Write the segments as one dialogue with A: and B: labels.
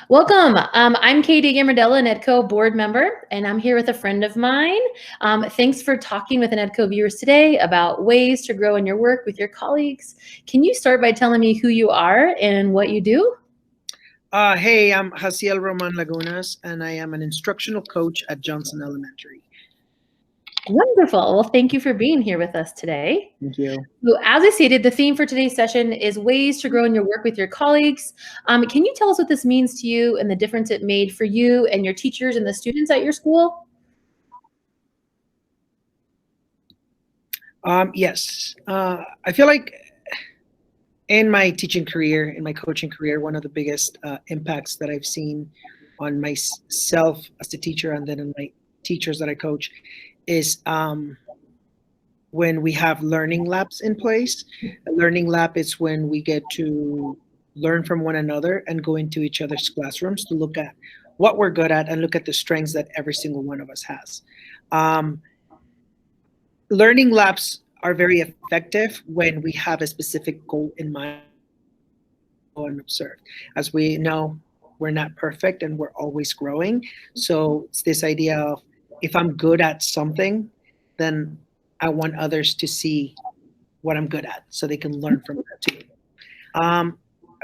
A: Welcome. I'm Katie Gambardella, InnEdCO board member, and I'm here with a friend of mine. Thanks for talking with InnEdCO viewers today about ways to grow in your work with your colleagues. Can you start by telling me who you are and what you do?
B: Hey, I'm Hazael Roman-Lagunas, and I am an instructional coach at Johnson Elementary.
A: Wonderful. Well, thank you for being here with us today.
B: Thank you.
A: So as I stated, the theme for today's session is ways to grow in your work with your colleagues. Can you tell us what this means to you and the difference it made for you and your teachers and the students at your school?
B: Yes. I feel like in my teaching career, in my coaching career, one of the biggest impacts that I've seen on myself as a teacher and then in my teachers that I coach is when we have learning labs in place. A learning lab is when we get to learn from one another and go into each other's classrooms to look at what we're good at and look at the strengths that every single one of us has. Learning labs are very effective when we have a specific goal in mind and observe. As we know, we're not perfect and we're always growing. So it's this idea of if I'm good at something, then I want others to see what I'm good at so they can learn from that too. I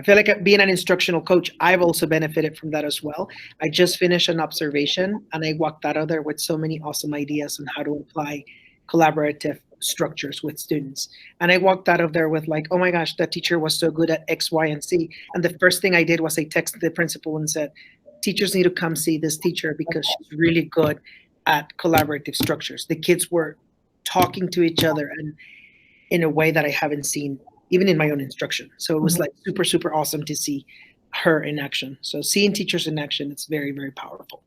B: feel like being an instructional coach, I've also benefited from that as well. I just finished an observation and I walked out of there with so many awesome ideas on how to apply collaborative structures with students. And I walked out of there with like, oh my gosh, that teacher was so good at X, Y, and Z. And the first thing I did was I texted the principal and said, teachers need to come see this teacher because she's really good at collaborative structures. The kids were talking to each other and in a way that I haven't seen even in my own instruction. So it was like super, super awesome to see her in action. So seeing teachers in action, it's very, very powerful.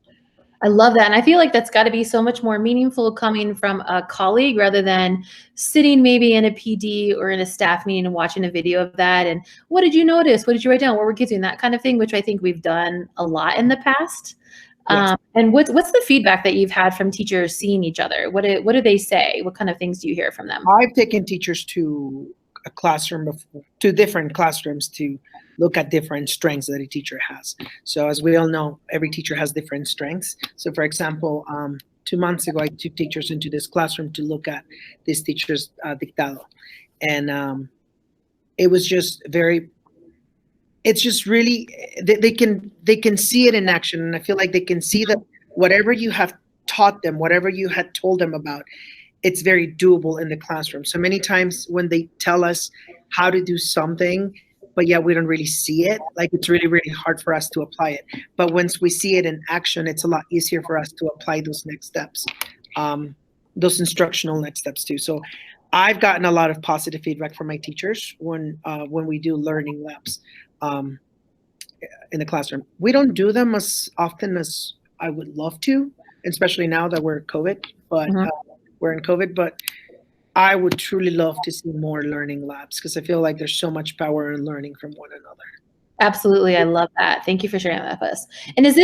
A: I love that. And I feel like that's got to be so much more meaningful coming from a colleague rather than sitting maybe in a PD or in a staff meeting and watching a video of that. And what did you notice? What did you write down? What were kids doing? That kind of thing, which I think we've done a lot in the past.
B: Yes.
A: And what's the feedback that you've had from teachers seeing each other? What do they say? What kind of things do you hear from them?
B: I've taken teachers to a classroom to different classrooms to look at different strengths that a teacher has. So as we all know, every teacher has different strengths. So for example, 2 months ago, I took teachers into this classroom to look at this teacher's dictado. And it was just it's just really, they can see it in action. And I feel like they can see that whatever you have taught them, whatever you had told them about, it's very doable in the classroom. So many times when they tell us how to do something, but yeah, we don't really see it, like it's really, really hard for us to apply it. But once we see it in action, it's a lot easier for us to apply those next steps, those instructional next steps too. So I've gotten a lot of positive feedback from my teachers when we do learning labs in the classroom. We don't do them as often as I would love to, especially now that we're COVID, but we're in COVID, but I would truly love to see more learning labs because I feel like there's so much power in learning from one another.
A: Absolutely. I love that. Thank you for sharing that with us. And is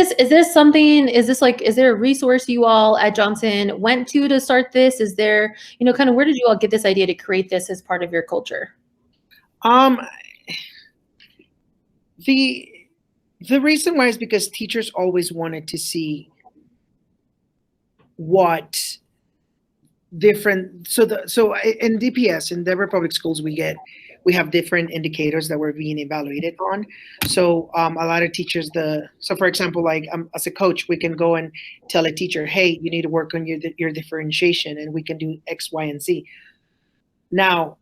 A: there a resource you all at Johnson went to start this? Is there, kind of where did you all get this idea to create this as part of your culture?
B: The reason why is because teachers always wanted to see what different, so in DPS, in Denver Public Schools, we have different indicators that we're being evaluated on. So a lot of teachers, so for example, like as a coach, we can go and tell a teacher, hey, you need to work on your differentiation, and we can do X, Y, and Z. Now,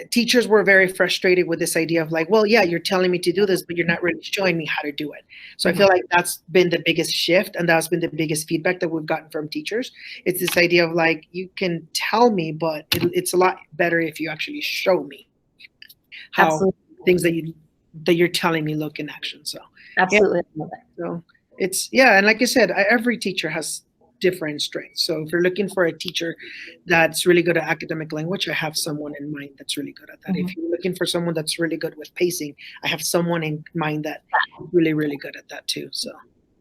B: teachers were very frustrated with this idea of like, well, yeah, you're telling me to do this, but you're not really showing me how to do it. So I feel like that's been the biggest shift, and that's been the biggest feedback that we've gotten from teachers. It's this idea of like, you can tell me, but it's a lot better if you actually show me how
A: Absolutely.
B: things that you're telling me look in action. So
A: Absolutely.
B: yeah. So it's, yeah, and like I said, every teacher has different strengths. So if you're looking for a teacher that's really good at academic language, I have someone in mind that's really good at that. If you're looking for someone that's really good with pacing, I have someone in mind that really, really good at that too. So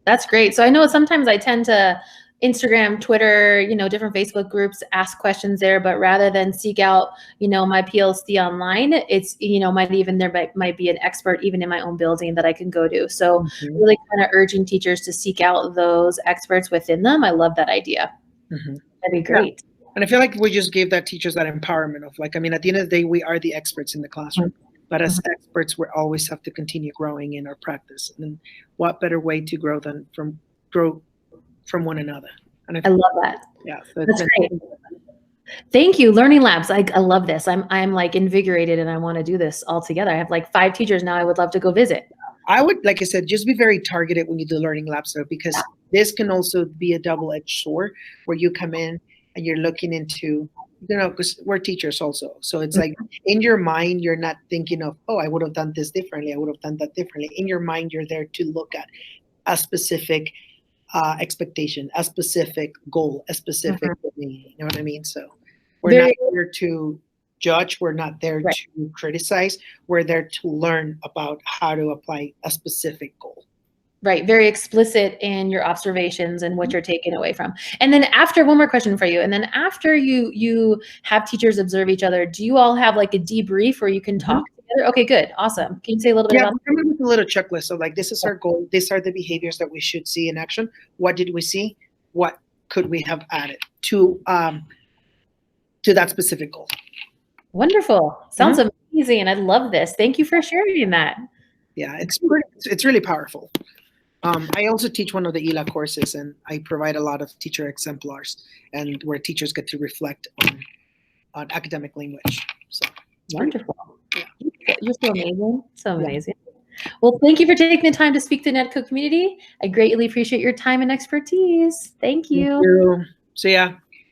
A: that's great. So I know sometimes I tend to Instagram, Twitter, different Facebook groups, ask questions there, but rather than seek out, my PLC online, it's, there might be an expert even in my own building that I can go to. So really kind of urging teachers to seek out those experts within them. I love that idea. That'd be great.
B: Yeah. And I feel like we just gave that teachers that empowerment of like, I mean, at the end of the day, we are the experts in the classroom, but as experts, we always have to continue growing in our practice. And what better way to grow than grow from one another. And
A: I love that.
B: Yeah,
A: that's great. Thank you. Learning labs. I love this. I'm like invigorated and I want to do this all together. I have like 5 teachers now I would love to go visit.
B: I would, like I said, just be very targeted when you do learning labs though, because this can also be a double-edged sword where you come in and you're looking into, because we're teachers also. So it's like in your mind, you're not thinking of, oh, I would have done this differently. I would have done that differently. In your mind, you're there to look at a specific expectation, a specific goal, a specific, you know what I mean? So we're not there to judge. We're not there to criticize. We're there to learn about how to apply a specific goal.
A: Right. Very explicit in your observations and what you're taking away from. And then after, one more question for you. And then after you have teachers observe each other, do you all have like a debrief where you can talk together? Okay, good. Awesome. Can you say a little bit about that?
B: Yeah, with a little checklist. So like, this is our goal. These are the behaviors that we should see in action. What did we see? What could we have added to that specific goal?
A: Wonderful. Sounds amazing. And I love this. Thank you for sharing that.
B: Yeah, it's really powerful. I also teach one of the ILA courses, and I provide a lot of teacher exemplars, and where teachers get to reflect on academic language. So
A: wonderful. Yeah. You're so amazing. So amazing. Well, thank you for taking the time to speak to the InnEdCO community. I greatly appreciate your time and expertise. Thank you.
B: See ya.